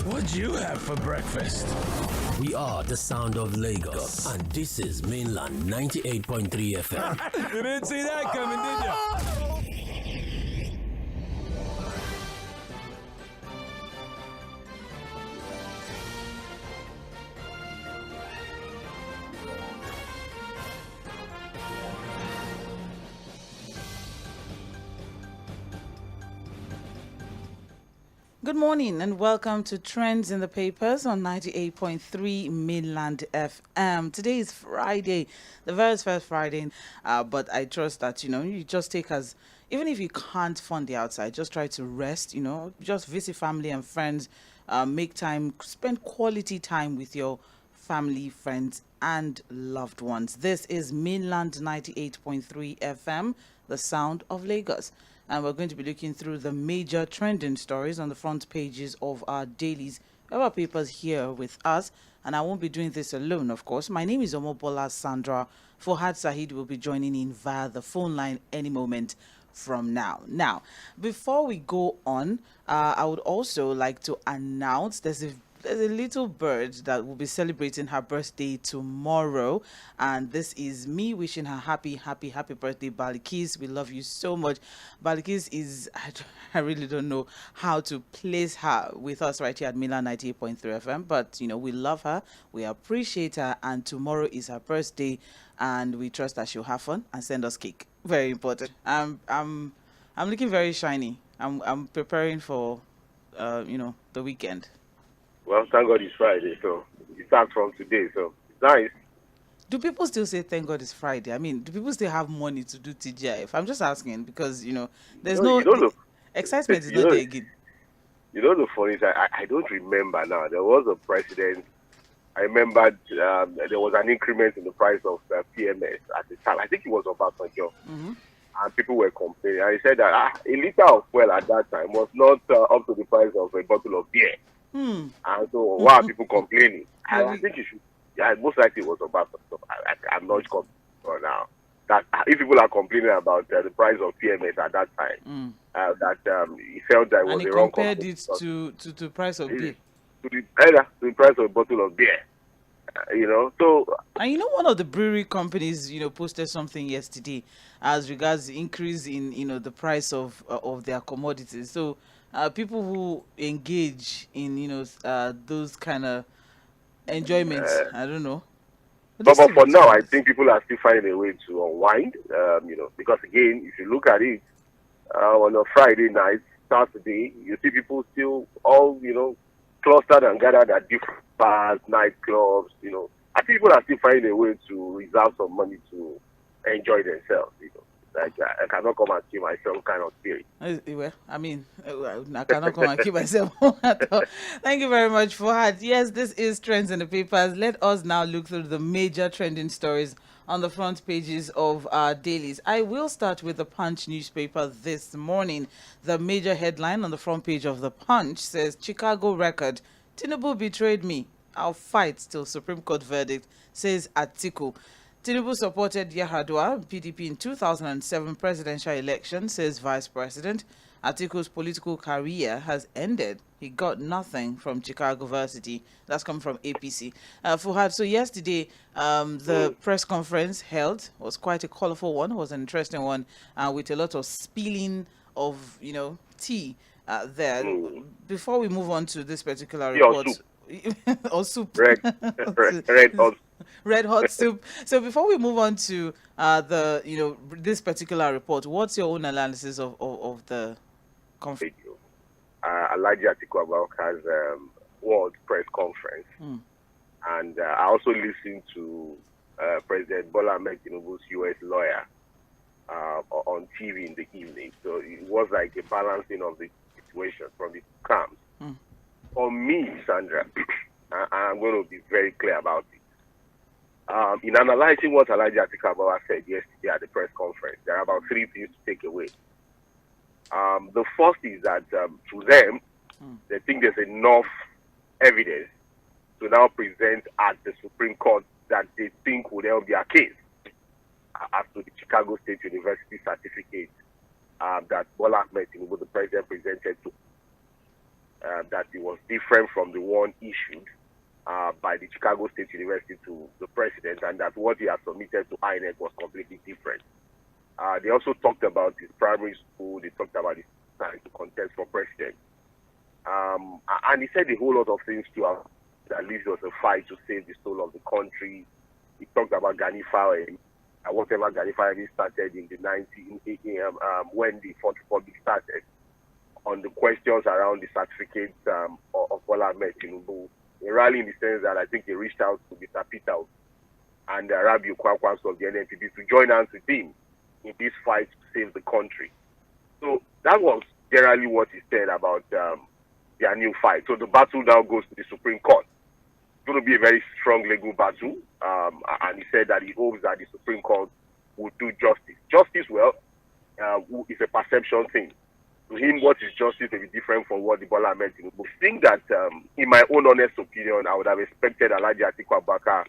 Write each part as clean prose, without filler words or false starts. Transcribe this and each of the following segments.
What'd you have for breakfast? We are the sound of Lagos, and this is Mainland 98.3 FM. You didn't see that coming, did you? Good morning and welcome to Trends in the Papers on 98.3 Mainland FM. Today is Friday, the very first Friday, but I trust that, you just take as, even if you can't fund the outside, just try to rest, just visit family and friends, make time, spend quality time with your family, friends, and loved ones. This is Mainland 98.3 FM, the sound of Lagos. And we're going to be looking through the major trending stories on the front pages of our dailies. We have our papers here with us, and I won't be doing this alone, of course. My name is Omobola Sandra. Fouad Saheed will be joining in via the phone line any moment from now. Now, before we go on, I would also like to announce there's a little bird that will be celebrating her birthday tomorrow, and this is me wishing her happy birthday, Balikis. We love you so much. Balikis is, I really don't know how to place her with us right here at Milan 98.3 FM, but we love her, we appreciate her, and tomorrow is her birthday, and we trust that she'll have fun and send us cake. Very important. I'm looking very shiny. I'm preparing for the weekend. Well, thank God it's Friday, so it starts from today, so it's nice. Do people still say thank God it's Friday? I mean, do people still have money to do TGIF? I'm just asking because, there's excitement is not there again. The funny thing, I don't remember now. There was a president, I remember there was an increment in the price of PMS at the time. I think it was about Obasanjo. Mm-hmm. And people were complaining. And he said that a liter of fuel at that time was not up to the price of a bottle of beer. And so why are people complaining? I think you should. Yeah, most likely it was about. So I'm not sure now. That if people are complaining about the price of PMS at that time, he felt that it was the wrong. And he compared it to the price of beer. To the price of a bottle of beer. So. And one of the brewery companies, posted something yesterday as regards the increase in, the price of their commodities. So. People who engage in those kind of enjoyments, I don't know. But for now, I think people are still finding a way to unwind. Because again, if you look at it on a Friday night, Saturday, you see people still all clustered and gathered at different bars, nightclubs. I think people are still finding a way to reserve some money to enjoy themselves. Like I cannot come and kill myself kind of spirit. Well, I mean, I cannot come and kill myself at all. Thank you very much, Fouad. Yes, this is Trends in the Papers. Let us now look through the major trending stories on the front pages of our dailies. I will start with the Punch newspaper this morning. The major headline on the front page of the Punch says, Chicago record, Tinubu betrayed me. I'll fight till Supreme Court verdict, says Atiku. Tinubu supported Yar'Adua, PDP, in 2007 presidential election, says Vice President. Atiku's political career has ended. He got nothing from Chicago University. That's come from APC. Fouad, so yesterday, the press conference held was quite a colorful one, was an interesting one, with a lot of spilling of, tea there. Before we move on to this particular report... or soup. Red hot. Red hot soup. So before we move on to this particular report, what's your own analysis of the conference? Alhaji Atiku Abubakar has World Press Conference, and I also listened to President Bola Ahmed Tinubu's U.S. lawyer on TV in the evening. So it was like a balancing of the situation from the camps. For me, Sandra, I'm going to be very clear about it. In analyzing what Alhaji Atiku Abubakar said yesterday at the press conference, there are about three things to take away. The first is that to them, they think there's enough evidence to now present at the Supreme Court that they think would help their case as to the Chicago State University certificate that Bola Ahmed Tinubu, the president, presented to. that it was different from the one issued by the Chicago State University to the president, and that what he had submitted to INEC was completely different. They also talked about his primary school. They talked about his time to contest for president. And he said a whole lot of things to us. At least there was a fight to save the soul of the country. He talked about JᴏɪR whatever JᴏɪR started in the 19 when the Fourth Republic started, on the questions around the certificates of Bola Ahmed Tinubu. A rally in the sense that I think he reached out to Mr. Peter and Rabiu Kwankwaso of the NNPP to join hands with him in this fight to save the country. So that was generally what he said about their new fight. So the battle now goes to the Supreme Court. It's going to be a very strong legal battle, and he said that he hopes that the Supreme Court will do justice. Justice, well, is a perception thing. To him, what is justice may be different from what the Bola Ahmed Tinubu. I think that, in my own honest opinion, I would have expected Alhaji Atiku Abubakar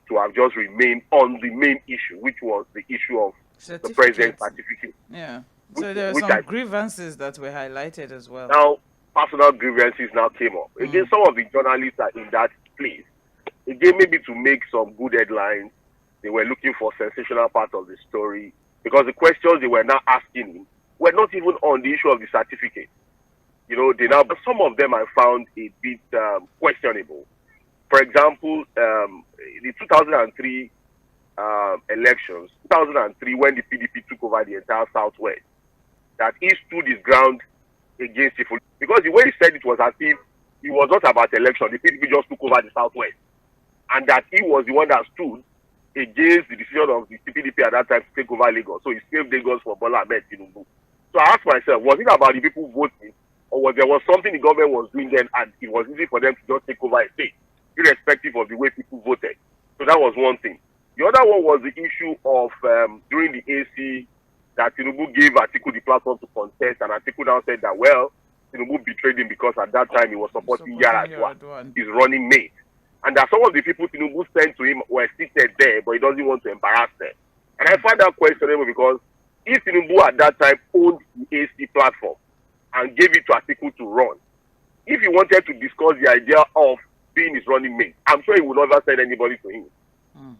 to have just remained on the main issue, which was the issue of the president's certificate. Yeah. So there were some grievances that were highlighted as well. Now, personal grievances now came up. Again, some of the journalists are in that place. Again, maybe to make some good headlines, they were looking for sensational part of the story, because the questions they were now asking him were not even on the issue of the certificate. You know, but some of them I found a bit questionable. For example, the 2003 elections, 2003, when the PDP took over the entire Southwest, that he stood his ground against it. Because the way he said it was as if it was not about election, the PDP just took over the Southwest. And that he was the one that stood against the decision of the PDP at that time to take over Lagos. So he saved Lagos for Bola Ahmed Tinubu. So I asked myself, was it about the people voting, or was there something the government was doing then and it was easy for them to just take over a state, irrespective of the way people voted? So that was one thing. The other one was the issue of during the AC that Tinubu gave Atiku the platform to contest, and Atiku now said that, well, Tinubu betrayed him because at that time he was supporting Yar'Adua, his running mate. And that some of the people Tinubu sent to him were seated there, but he doesn't want to embarrass them. And I find that questionable, because if Tinubu at that time owned the AC platform and gave it to Atiku to run, if he wanted to discuss the idea of being his running mate, I'm sure he would never send anybody to him.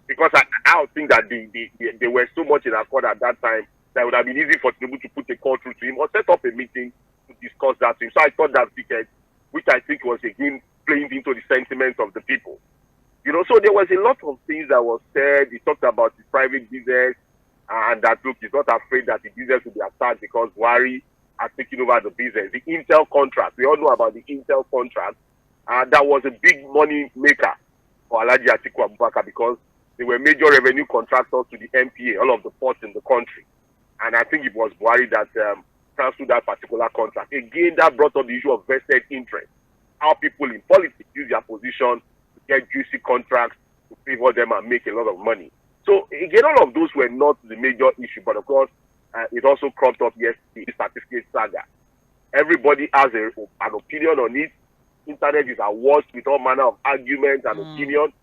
Because I don't think that they were so much in accord at that time that it would have been easy for Tinubu to put a call through to him or set up a meeting to discuss that to him. So I thought that ticket, which I think was again playing into the sentiments of the people. You know, so there was a lot of things that was said. He talked about his private business, and that, look, he's not afraid that the business will be attacked because Buhari has taken over the business. The Intel contract, we all know about the Intel contract. That was a big money maker for Alhaji Atiku Abubakar, because they were major revenue contractors to the MPA, all of the ports in the country. And I think it was Buhari that cancelled that particular contract. Again, that brought up the issue of vested interest. How people in politics use their position to get juicy contracts to favor them and make a lot of money. So again, all of those were not the major issue, but of course, it also cropped up yesterday, the certificate saga. Everybody has an opinion on it. Internet is awash with all manner of arguments and opinions,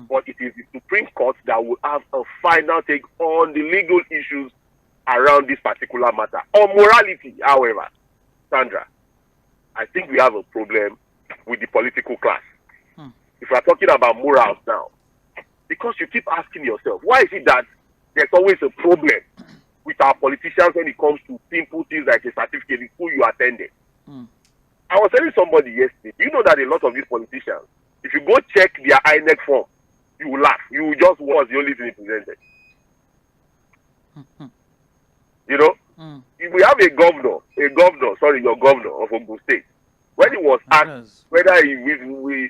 but it is the Supreme Court that will have a final take on the legal issues around this particular matter. On morality, however, Sandra, I think we have a problem with the political class. If we are talking about morals now, because you keep asking yourself, why is it that there's always a problem with our politicians when it comes to simple things like a certificate, the school you attended? I was telling somebody yesterday, you know that a lot of these politicians, if you go check their INEC form, you will laugh. You will just watch the only thing presented. You know, if we have your governor of Ogun State, when he was asked whether he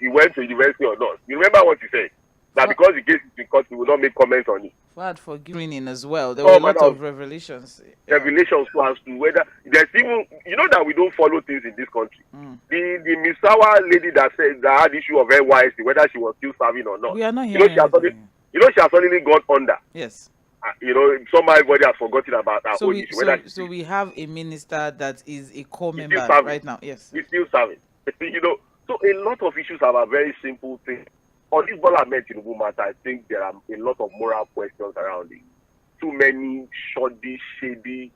went to university or not, you remember what he said? That because the case is in court, he will not make comments on it. For screening as well. There were a lot of revelations. Revelations as to whether there's even, you know that we don't follow things in this country. The Misawa lady that said that had issue of NYC, whether she was still serving or not. We are not hearing she has suddenly gone under. Yes. You know, somebody has forgotten about that whole issue. So we have a minister that is a core member right now. Yes. He's still serving. You know, so a lot of issues have a very simple thing. On this Bola Ahmed Tinubu matter, I think there are a lot of moral questions around it. Too many shady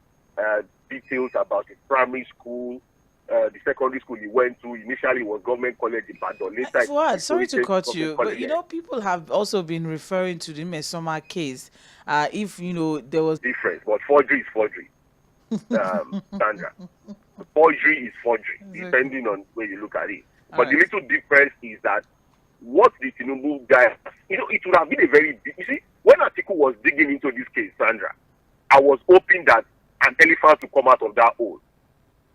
details about his primary school, the secondary school he went to. Initially, was government college in Badon. Later, Fuad, sorry to cut you, but college. people have also been referring to the 𝗪ᴶ case. If there was difference, but forgery is forgery. Sandra, forgery is forgery, depending on where you look at it. But the little difference is that what the Tinubu guy, it would have been a very big. You see, when Atiku was digging into this case, Sandra, I was hoping that an elephant would come out of that hole.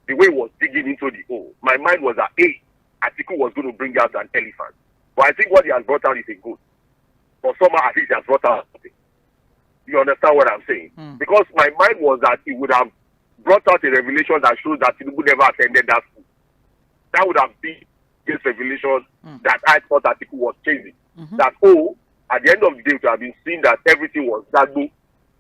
The way he was digging into the hole, my mind was that Atiku was going to bring out an elephant. But I think what he has brought out is a good. For somehow, at least he has brought out something. You understand what I'm saying? Because my mind was that he would have brought out a revelation that shows that Tinubu never attended that school. That would have been this revelation that I thought Atiku was chasing. That, at the end of the day, it would have been seen that everything was Dagbo.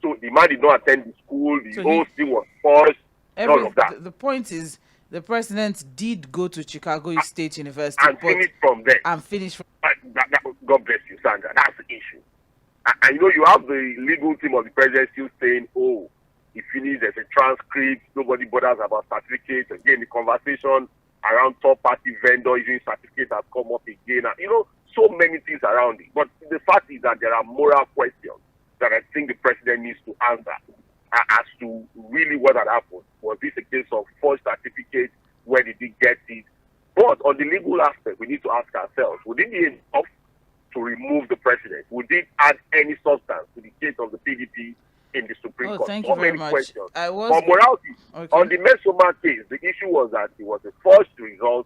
So the man did not attend the school, the whole thing was forced, all of that. The point is, the president did go to Chicago State University and finish from there. And finish from God bless you, Sandra. That's the issue. And you have the legal team of the president still saying, he finished, there's a transcript, nobody bothers about certificates. Again, the conversation around third-party vendor issuing certificates has come up again. And, so many things around it. But the fact is that there are moral questions that I think the president needs to answer as to really what had happened. Was this a case of false certificate? Where did he get it? But on the legal aspect, we need to ask ourselves, would it be enough to remove the president? Would it add any substance to the case of the PDP in the Supreme Court? Thank you very much. Questions. On morality, on the 𝗪ᴶ case, the issue was that it was a forged result,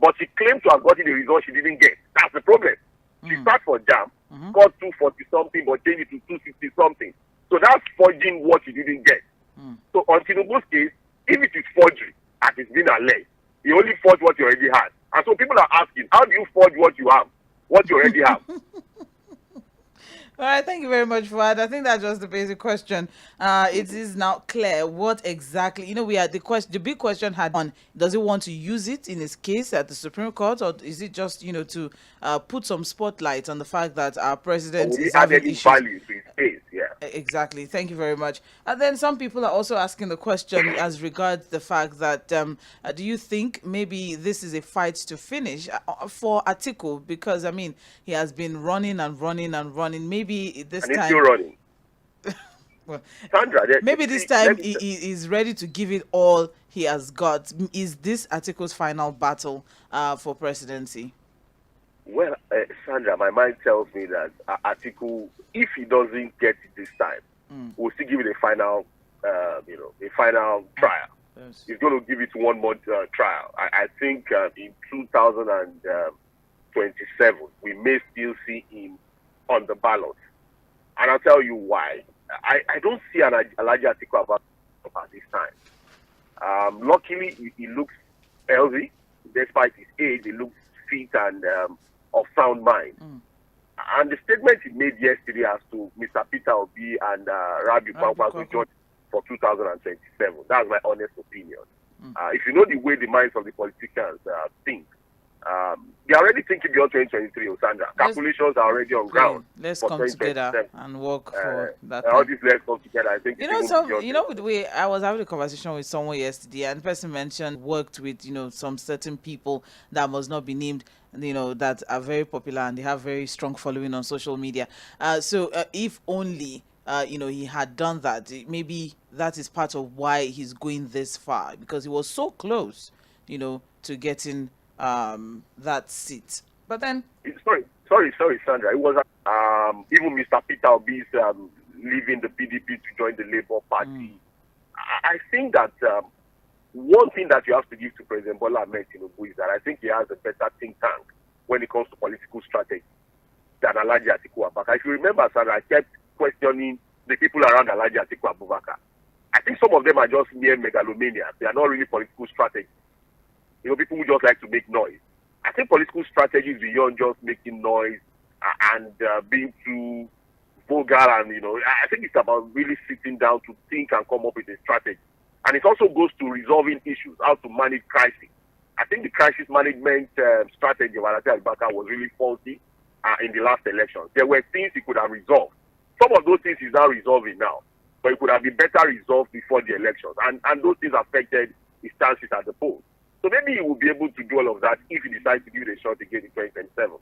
but she claimed to have gotten the result she didn't get. That's the problem. She sat for JAM, got 240 something, but changed it to 260 something. So that's forging what she didn't get. So on Tinubu's case, if it is forgery, as it's been alleged, he only forged what you already had. And so people are asking, how do you forge what you have, what you already have? All right, thank you very much, Fuad. I think that's just the basic question. It is now clear what exactly, we had the big question had on, does he want to use it in his case at the Supreme Court, or is it just, to put some spotlight on the fact that our president is having issues? Value to his case, yeah. Exactly. Thank you very much. And then some people are also asking the question as regards the fact that, do you think maybe this is a fight to finish for Atiku? Because, he has been running and running and running. Maybe this and time... still running. Well, Sandra, maybe this time he is ready to give it all he has got. Is this Atiku's final battle for presidency? Well, Sandra, my mind tells me that Atiku, if he doesn't get it this time, we'll still give it a final, a final trial. Yes. He's going to give it one more trial. I think in 2027, we may still see him on the ballot. And I'll tell you why. I don't see an Alhaji Atiku Abubakar at this time. Luckily, he looks healthy. Despite his age, he looks fit and of sound mind. And the statement he made yesterday as to Mr. Peter Obi and Rabiu Kwankwaso join for 2027, that's my honest opinion. If you know the way the minds of the politicians think, they're already thinking beyond 2023, Sandra. Calculations are already on ground. Let's come together and work for that. All these let's come together. I think the way I was having a conversation with someone yesterday, and the person mentioned worked with some certain people that must not be named, that are very popular and they have very strong following on social media. So if only he had done that, maybe that is part of why he's going this far, because he was so close, to getting that seat. But then sorry, Sandra. It was even Mr. Peter Obi's leaving the PDP to join the Labour Party. I think that one thing that you have to give to President Bola Ahmed Tinubu is that I think he has a better think tank when it comes to political strategy than Alhaji Atiku Abubakar. If you remember, Sandra, I kept questioning the people around Alhaji Atiku Abubakar. I think some of them are just mere megalomaniacs. They are not really political strategy. People who just like to make noise. I think political strategy is beyond just making noise and being too vulgar. And, I think it's about really sitting down to think and come up with a strategy. And it also goes to resolving issues, how to manage crisis. I think the crisis management strategy of Alhaji Abubakar was really faulty in the last elections. There were things he could have resolved. Some of those things he's now resolving now, but it could have been better resolved before the elections. And those things affected his chances at the polls. So maybe he will be able to do all of that if he decides to give it a shot again in 2027.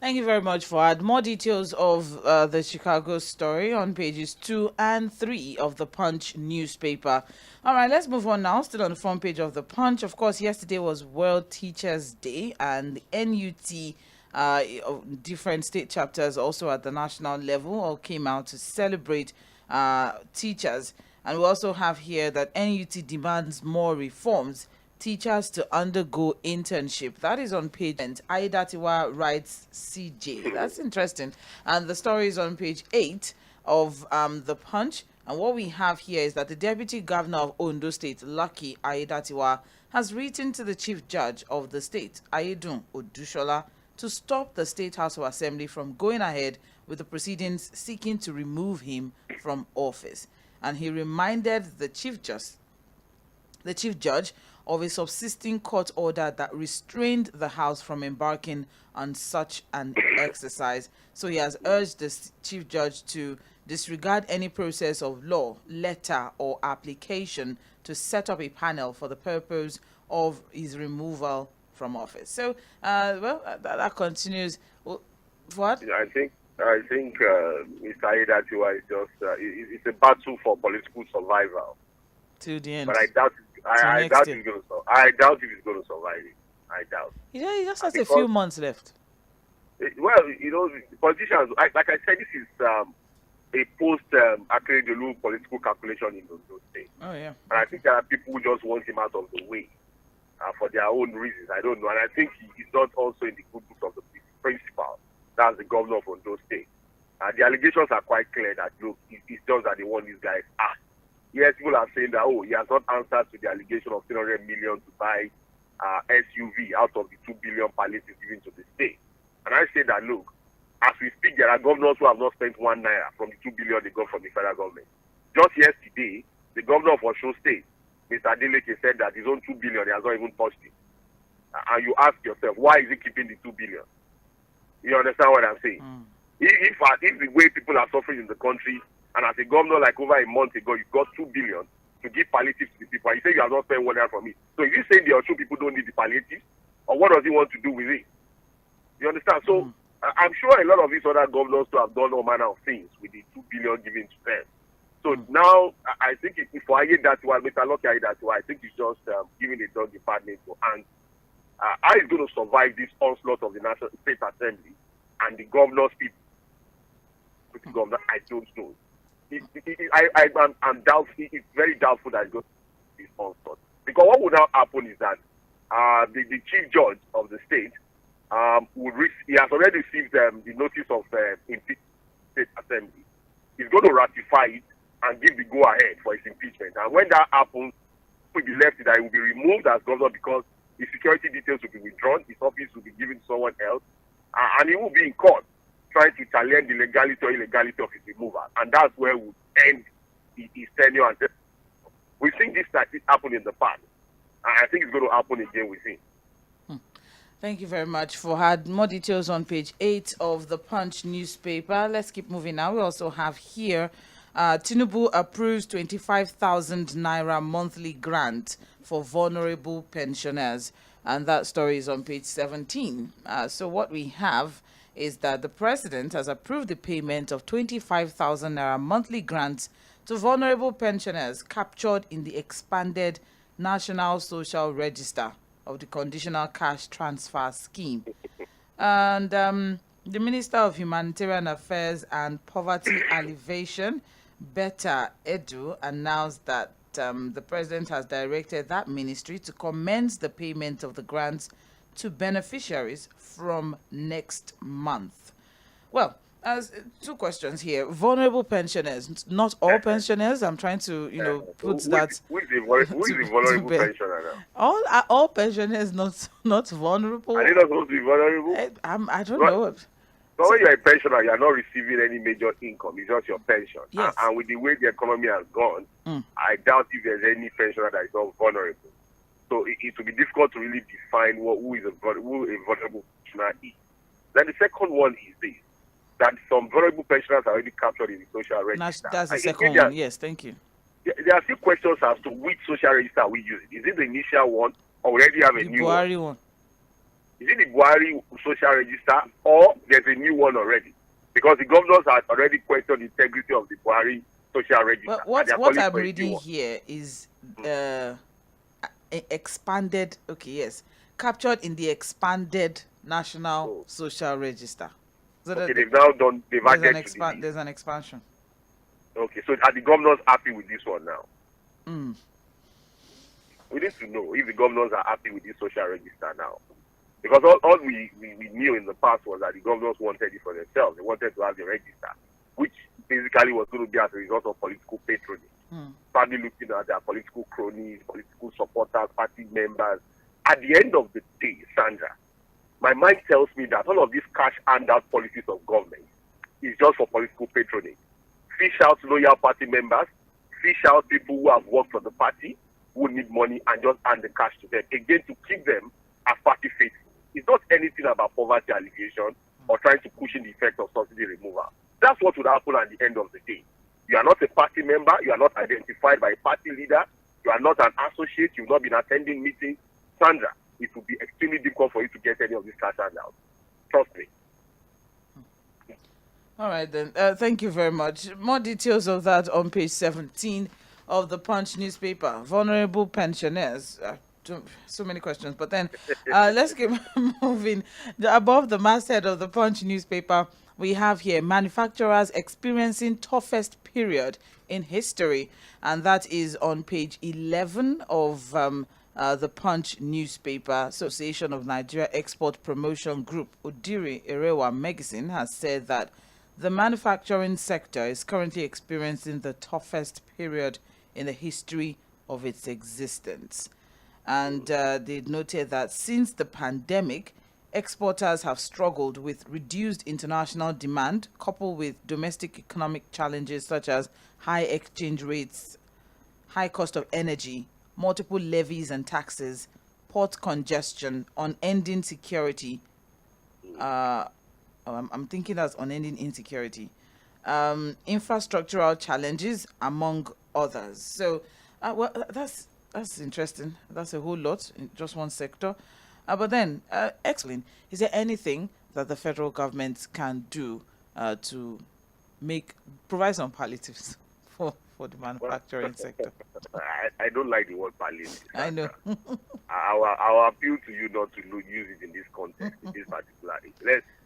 Thank you very much, Fuad. More details of the Chicago story on pages 2 and 3 of the Punch newspaper. All right, let's move on now. Still on the front page of the Punch. Of course, yesterday was World Teachers Day, and the NUT, different state chapters also at the national level, all came out to celebrate teachers. And we also have here that NUT demands more reforms. Teachers to undergo internship. That is on page 10. Aiyedatiwa writes CJ. That's interesting. And the story is on page 8 of the Punch. And what we have here is that the Deputy Governor of Ondo State, Lucky Aiyedatiwa, has written to the Chief Judge of the state, Ayedun Odushola, to stop the State House of Assembly from going ahead with the proceedings seeking to remove him from office. And he reminded the Chief Judge of a subsisting court order that restrained the House from embarking on such an exercise. So he has urged the Chief Judge to disregard any process of law, letter, or application to set up a panel for the purpose of his removal from office. So, that continues. Well, what? I think Mr. Aiyedatiwa is just it's a battle for political survival. To the end. But I doubt if he's going to survive it. I doubt. He just has a few months left. Politicians, like I said, this is a post-Akeredolu political calculation in those states. Oh, yeah. And I think there are people who just want him out of the way for their own reasons. I don't know. And I think he's not also in the good books of the principal. That's the governor of Ondo State. The allegations are quite clear that, look, it's just that they want these guys asked. Yes, people are saying that, he has not answered to the allegation of 300 million to buy SUV out of the 2 billion palliatives given to the state. And I say that, look, as we speak, there are governors who have not spent 1 naira from the 2 billion they got from the federal government. Just yesterday, the governor of Osun State, Mr. Adeleke, said that his own 2 billion, he has not even touched it. And you ask yourself, why is he keeping the 2 billion? You understand what I'm saying? If the way people are suffering in the country, and as a governor, like over a month ago, you got 2 billion to give palliatives to the people, and you say you have not spent 1 naira from it. So is he saying the Osun people don't need the palliatives? Or what does he want to do with it? You understand? So I'm sure a lot of these other governors too have done all manner of things with the 2 billion given to them. So now I think if for Aiyedatiwa, Mr. Lucky Aiyedatiwa, I think he's just giving the dog department to hand. How is going to survive this onslaught of the National State Assembly and the governor's people? The governor, I don't know. I'm doubtful. It's very doubtful that it's going to be onslaught. Because what would now happen is that the chief judge of the state he has already received the notice of impeachment state assembly. He's going to ratify it and give the go-ahead for his impeachment. And when that happens, it will be left that he will be removed as governor because his security details will be withdrawn, his office will be given to someone else, and he will be in court trying to challenge the legality or illegality of his removal. And that's where we end his tenure. And we've seen this happen in the past. And I think it's going to happen again with him. Thank you very much for more details on page 8 of the Punch newspaper. Let's keep moving now. We also have here Tinubu approves 25,000 naira monthly grant for vulnerable pensioners. And that story is on page 17. So what we have is that the president has approved the payment of 25,000 naira monthly grants to vulnerable pensioners captured in the expanded National Social Register of the Conditional Cash Transfer Scheme. And the Minister of Humanitarian Affairs and Poverty Alleviation, Betta Edu, announced that the president has directed that ministry to commence the payment of the grants to beneficiaries from next month. Well, as two questions here. Vulnerable pensioners, not all pensioners. I'm trying to, put that. Who is the vulnerable pensioner now? All pensioners not vulnerable. Are they not supposed to be vulnerable? I don't know. So when you're a pensioner, you're not receiving any major income. It's just your pension. Yes. And with the way the economy has gone, I doubt if there's any pensioner that is not vulnerable. So it will be difficult to really define who a vulnerable pensioner is. Then the second one is this, that some vulnerable pensioners are already captured in the social register. That's the second one. Yes, thank you. They there are still questions as to which social register we use. Is it the initial one, or we already have a new one? Is it the Buhari social register, or there's a new one already? Because the governors have already questioned the integrity of the Buhari social register. Well, what I'm reading here is expanded. Okay, yes, captured in the expanded National Social Register. So okay, they've now done. There's an expansion. Okay, so are the governors happy with this one now? We need to know if the governors are happy with this social register now. Because all we knew in the past was that the governors wanted it for themselves. They wanted to have the register, which basically was going to be as a result of political patronage. Probably looking at their political cronies, political supporters, party members. At the end of the day, Sandra, my mind tells me that all of these cash handout policies of government is just for political patronage. Fish out loyal party members, fish out people who have worked for the party, who need money, and just hand the cash to them. Again, to keep them as party faithful. It's not anything about poverty alleviation or trying to cushion the effect of subsidy removal. That's what would happen at the end of the day. You are not a party member. You are not identified by a party leader. You are not an associate. You've not been attending meetings. Sandra, it will be extremely difficult for you to get any of these cash handouts. Trust me. All right, then. Thank you very much. More details of that on page 17 of the Punch newspaper. Vulnerable pensioners. So many questions, but then let's keep moving. Above the masthead of the Punch newspaper, we have here manufacturers experiencing toughest period in history, and that is on page 11 of the Punch newspaper. Association of Nigeria Export Promotion Group, 𝗫𝗫 Magazine, has said that the manufacturing sector is currently experiencing the toughest period in the history of its existence. And they noted that since the pandemic, exporters have struggled with reduced international demand, coupled with domestic economic challenges such as high exchange rates, high cost of energy, multiple levies and taxes, port congestion, unending security. I'm thinking that's unending insecurity, infrastructural challenges, among others. So, well, that's interesting. That's a whole lot in just one sector. But then, explain, is there anything that the federal government can do to provide some palliatives for the manufacturing sector? I don't like the word palliative. I know. I'll appeal to you not to use it in this context, in this particular.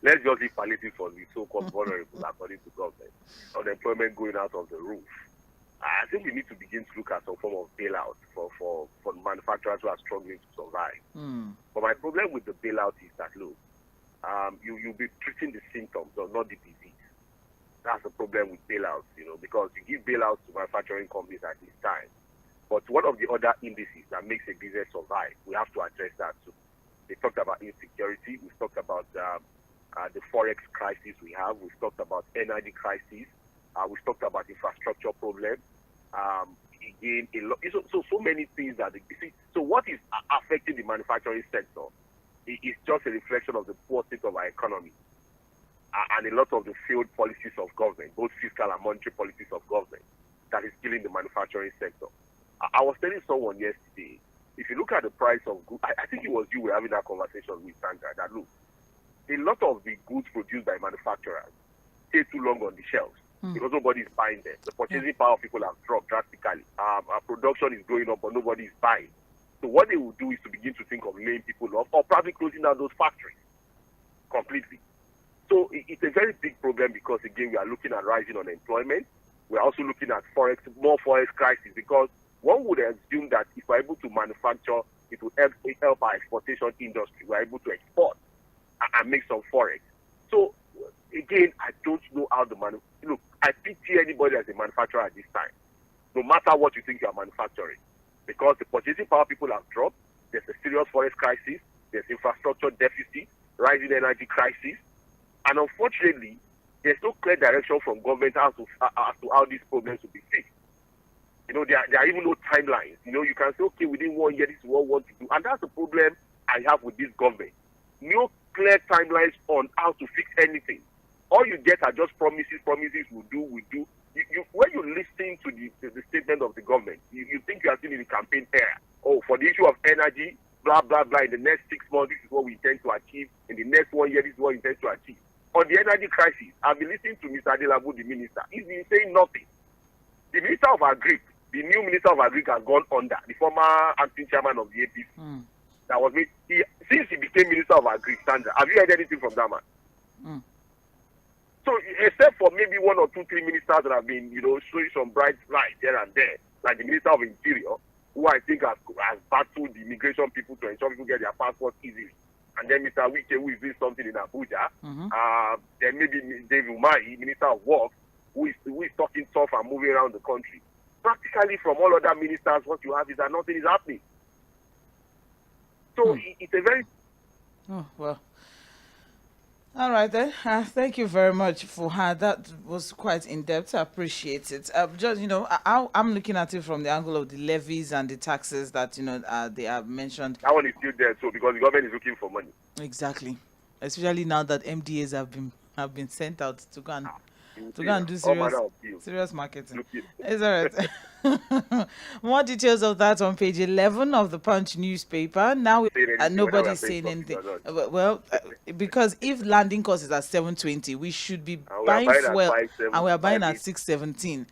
Let's just leave palliative for the so-called vulnerable, according to government. Unemployment going out of the roof. I think we need to begin to look at some form of bailout for manufacturers who are struggling to survive. But my problem with the bailout is that, look, you'll be treating the symptoms or not the disease. That's the problem with bailouts, because you give bailouts to manufacturing companies at this time. But one of the other indices that makes a business survive, we have to address that too. They talked about insecurity. We've talked about the forex crisis we have. We've talked about energy crisis. We've talked about infrastructure problem. Again, so many things that so what is affecting the manufacturing sector is just a reflection of the poor state of our economy and a lot of the failed policies of government, both fiscal and monetary policies of government, that is killing the manufacturing sector. I was telling someone yesterday, if you look at the price of goods, I think it was you were having that conversation with Sandra, that look, a lot of the goods produced by manufacturers stay too long on the shelves. Because nobody is buying them. The purchasing power of people have dropped drastically. Our production is going up, but nobody is buying. So what they will do is to begin to think of laying people off or probably closing down those factories completely. So it's a very big problem because, again, we are looking at rising unemployment. We are also looking at more forex crisis, because one would assume that if we're able to manufacture, it will help our exportation industry. We're able to export and make some forex. So, again, I don't know how look, I pity anybody as a manufacturer at this time, no matter what you think you are manufacturing, because the purchasing power people have dropped. There's a serious forex crisis. There's infrastructure deficit, rising energy crisis, and unfortunately, there's no clear direction from government as to how these problems will be fixed. There are even no timelines. You can say, okay, within 1 year, this is what we want to do, and that's the problem I have with this government. No clear timelines on how to fix anything. All you get are just promises, we'll do. when you listen to the statement of the government, you think you are still in the campaign era. Oh, for the issue of energy, blah, blah, blah, in the next 6 months, this is what we intend to achieve. In the next 1 year, this is what we intend to achieve. On the energy crisis, I've been listening to Mr. Adelabu, the minister. He's been saying nothing. The Minister of Agri, the new Minister of Agri has gone under, the former acting chairman of the APC. That was me. Since he became Minister of Agri, Sandra, have you heard anything from that man? So, except for maybe 1 or 2, 3 ministers that have been, showing some bright light here and there, like the Minister of Interior, who I think has battled the immigration people to ensure people get their passports easily. And then Mr. 𝗏ɪķe, who is doing something in Abuja. Then maybe David Umahi, Minister of Works, who is talking tough and moving around the country. Practically from all other ministers, what you have is that nothing is happening. So it's a very... Oh, well. All right then. Thank you very much for her. That was quite in depth. I appreciate it. Just I'm looking at it from the angle of the levies and the taxes that they have mentioned. That one is still there, so because the government is looking for money. Exactly, especially now that MDAs have been sent out to go and do serious marketing. It's all right. More details of that on page 11 of the Punch newspaper. Now nobody's saying anything. Well, because if landing cost is at 720, we should be buying fuel, and we are buying at 617.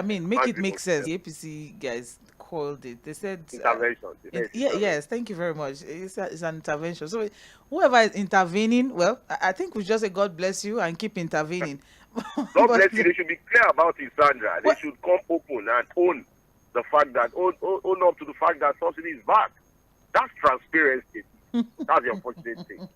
Make it make sense. The APC guys called it. They said intervention. Yes, thank you very much. It's an intervention. So whoever is intervening, well, I think we just say God bless you and keep intervening. God bless you. They should be clear about it, Sandra. They should come open and own the fact that own up to the fact that subsidy is back. That's transparency. That's the unfortunate thing.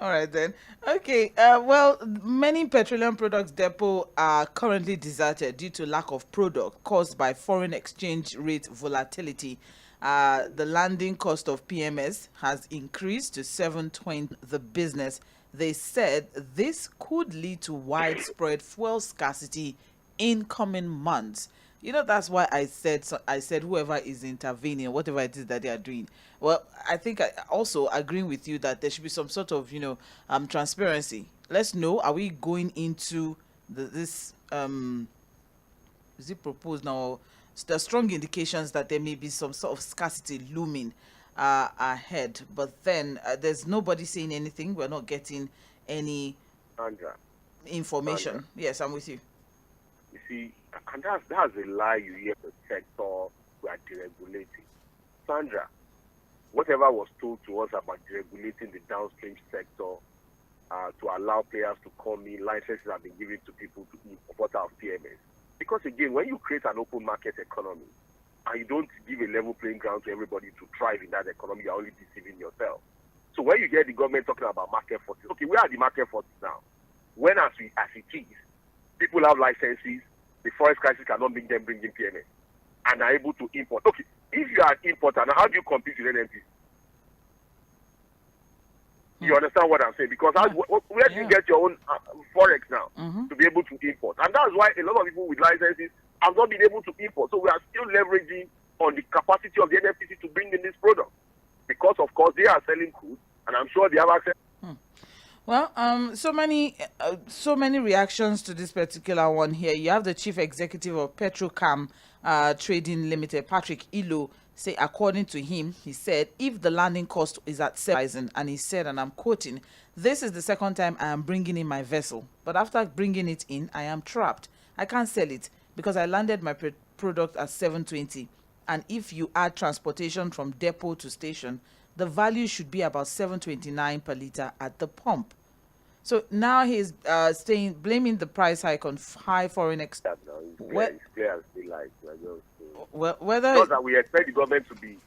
All right then. Okay. Well, many petroleum products depot are currently deserted due to lack of product caused by foreign exchange rate volatility. The landing cost of PMS has increased to 720. The business, they said, this could lead to widespread fuel scarcity in coming months. That's why I said whoever is intervening, whatever it is that they are doing. Well, I think I also agreeing with you that there should be some sort of, transparency. Let's know, are we going into this, is it proposed now? There are strong indications that there may be some sort of scarcity looming ahead. But then there's nobody saying anything. We're not getting any information. Sandra. Yes, I'm with you. You see, and that's a lie you hear the sector we are deregulating. Sandra, whatever was told to us about deregulating the downstream sector to allow players to come in, licenses have been given to people to import out PMS. Because again, when you create an open market economy and you don't give a level playing ground to everybody to thrive in that economy, you're only deceiving yourself. So when you hear the government talking about market forces, okay, where are the market forces now? When as it is, people have licenses, the forest crisis cannot make them bring in PMS and are able to import. Okay, if you are an importer, now how do you compete with NMPs? You understand what I'm saying? Because where do you get your own forex now to be able to import? And that's why a lot of people with licenses have not been able to import. So we are still leveraging on the capacity of the NFPC to bring in this product. Because, of course, they are selling goods, and I'm sure they have access. Well, so many reactions to this particular one here. You have the chief executive of Petrocam Trading Limited, Patrick Ilo, say, according to him, he said, if the landing cost is at 7,000, and he said, and I'm quoting, this is the second time I am bringing in my vessel, but after bringing it in, I am trapped. I can't sell it because I landed my product at 720, and if you add transportation from depot to station, the value should be about 729 per litre at the pump. So now he's blaming the price hike on high foreign exchange. Whether because that we expect the government to be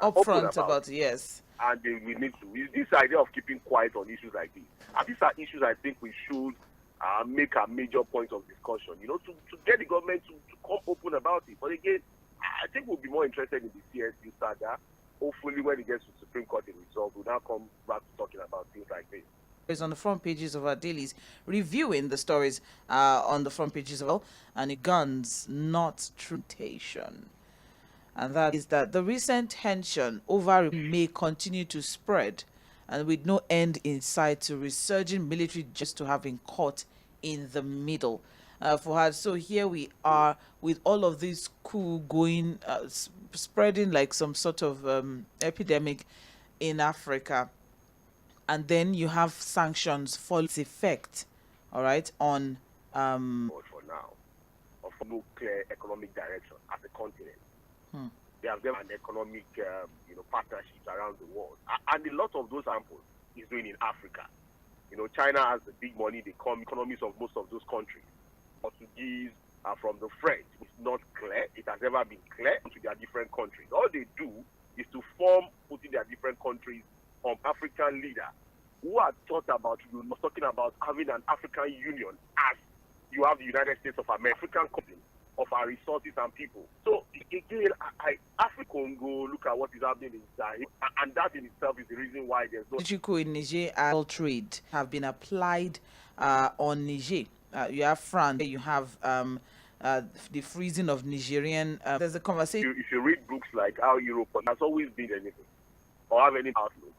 upfront about it, yes. And we need to. It's this idea of keeping quiet on issues like this. And these are issues I think we should make a major point of discussion. To get the government to come open about it. But again, I think we'll be more interested in the CSU saga. Hopefully, when it gets to the Supreme Court in result, we'll now come back to talking about things like this. Is on the front pages of our dailies, reviewing the stories on the front pages of all, and it guns not temptation. And that is that the recent tension over may continue to spread, and with no end in sight to resurging military just to have been caught in the middle. Fuhad, so here we are with all of this coup going, spreading like some sort of epidemic in Africa. And then you have sanctions for its effect, all right, on... For now, of no clear economic direction as a continent. They have an economic, partnerships around the world. And a lot of those samples is doing in Africa. China has the big money, the economies of most of those countries. Portuguese from the French. It's not clear. It has never been clear to their different countries. All they do is to putting their different countries on African leaders who are talking about having an African Union as you have the United States of America, African company of our resources and people. So again, Africa Congo, look at what is happening in Sahel, and that in itself is the reason why there's no Niger trade have been applied on Niger. You have France, you have the freezing of Nigerian. There's a conversation. If you read books like How Europe has always been anything or have any outlook,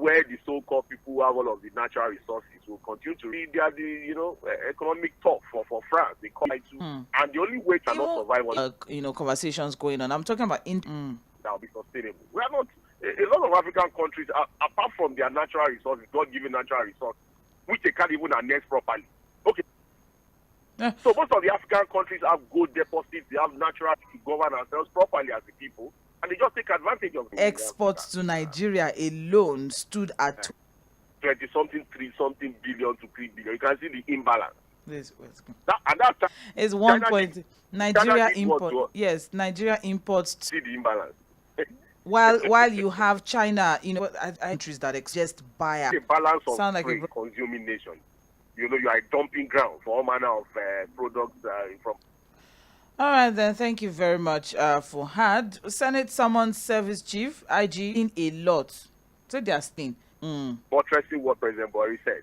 where the so-called people who have all of the natural resources will continue to read the economic talk for France. They call it and the only way to not survive on conversations going on. I'm talking about that will be sustainable. We are not a lot of African countries, apart from their natural resources, God-given natural resources, which they can't even harness properly. Okay. So most of the African countries have gold deposits. They have natural to govern ourselves properly as a people, and they just take advantage of it. Exports to Nigeria alone stood at 20-something, 3-something billion to 3 billion. You can see the imbalance. This is 1 point. Nigeria import. Yes, Nigeria imports. See the imbalance. While you have China, countries that just buy a balance of sound like a consuming nation. You are a dumping ground for all manner of products from. All right, then. Thank you very much, Fuhad. Senate summoned Service Chief IG in a lot. So they are staying. Buttressing what President Buhari said.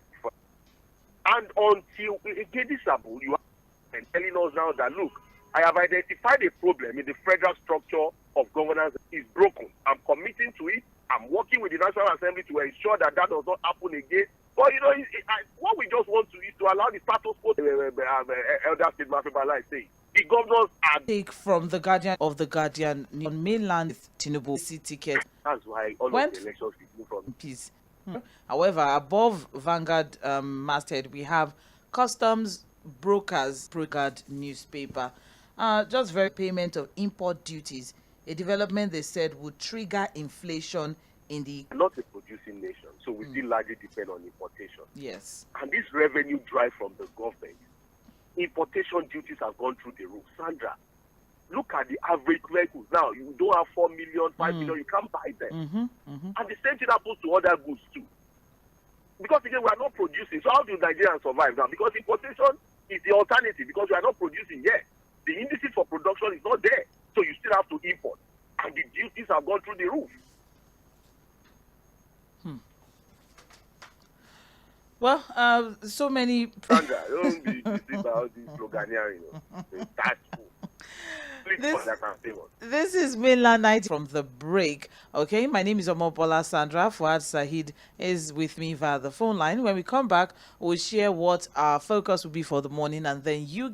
And until again, this example, you are telling us now that look, I have identified a problem in the federal structure of governance is broken. I'm committing to it. I'm working with the National Assembly to ensure that does not happen again. But what we just want to is to allow the status quo. Elder statesman is saying the governors are take from the Guardian of the Guardian on mainland Tinubu ticket. That's why all of the elections people from peace. However, above Vanguard masthead, we have customs brokers newspaper. Just very payment of import duties, a development they said would trigger inflation in the not a producing nation, so we still largely depend on importation. Yes. And this revenue drive from the government, importation duties have gone through the roof. Sandra, look at the average vehicles now. You don't have 4 million, 5 million, you can't buy them. And the same thing happens to other goods too. Because again, we are not producing. So how do Nigerians survive now? Because importation is the alternative, because we are not producing yet. The indices for production is not there. So you still have to import. And the duties have gone through the roof. Well, so many. Sandra, don't be about this sloganeering. That's cool. This is Mainland Night from the break. Okay, my name is Omobola Sandra. Fuad Sahid is with me via the phone line. When we come back, we'll share what our focus will be for the morning, and then you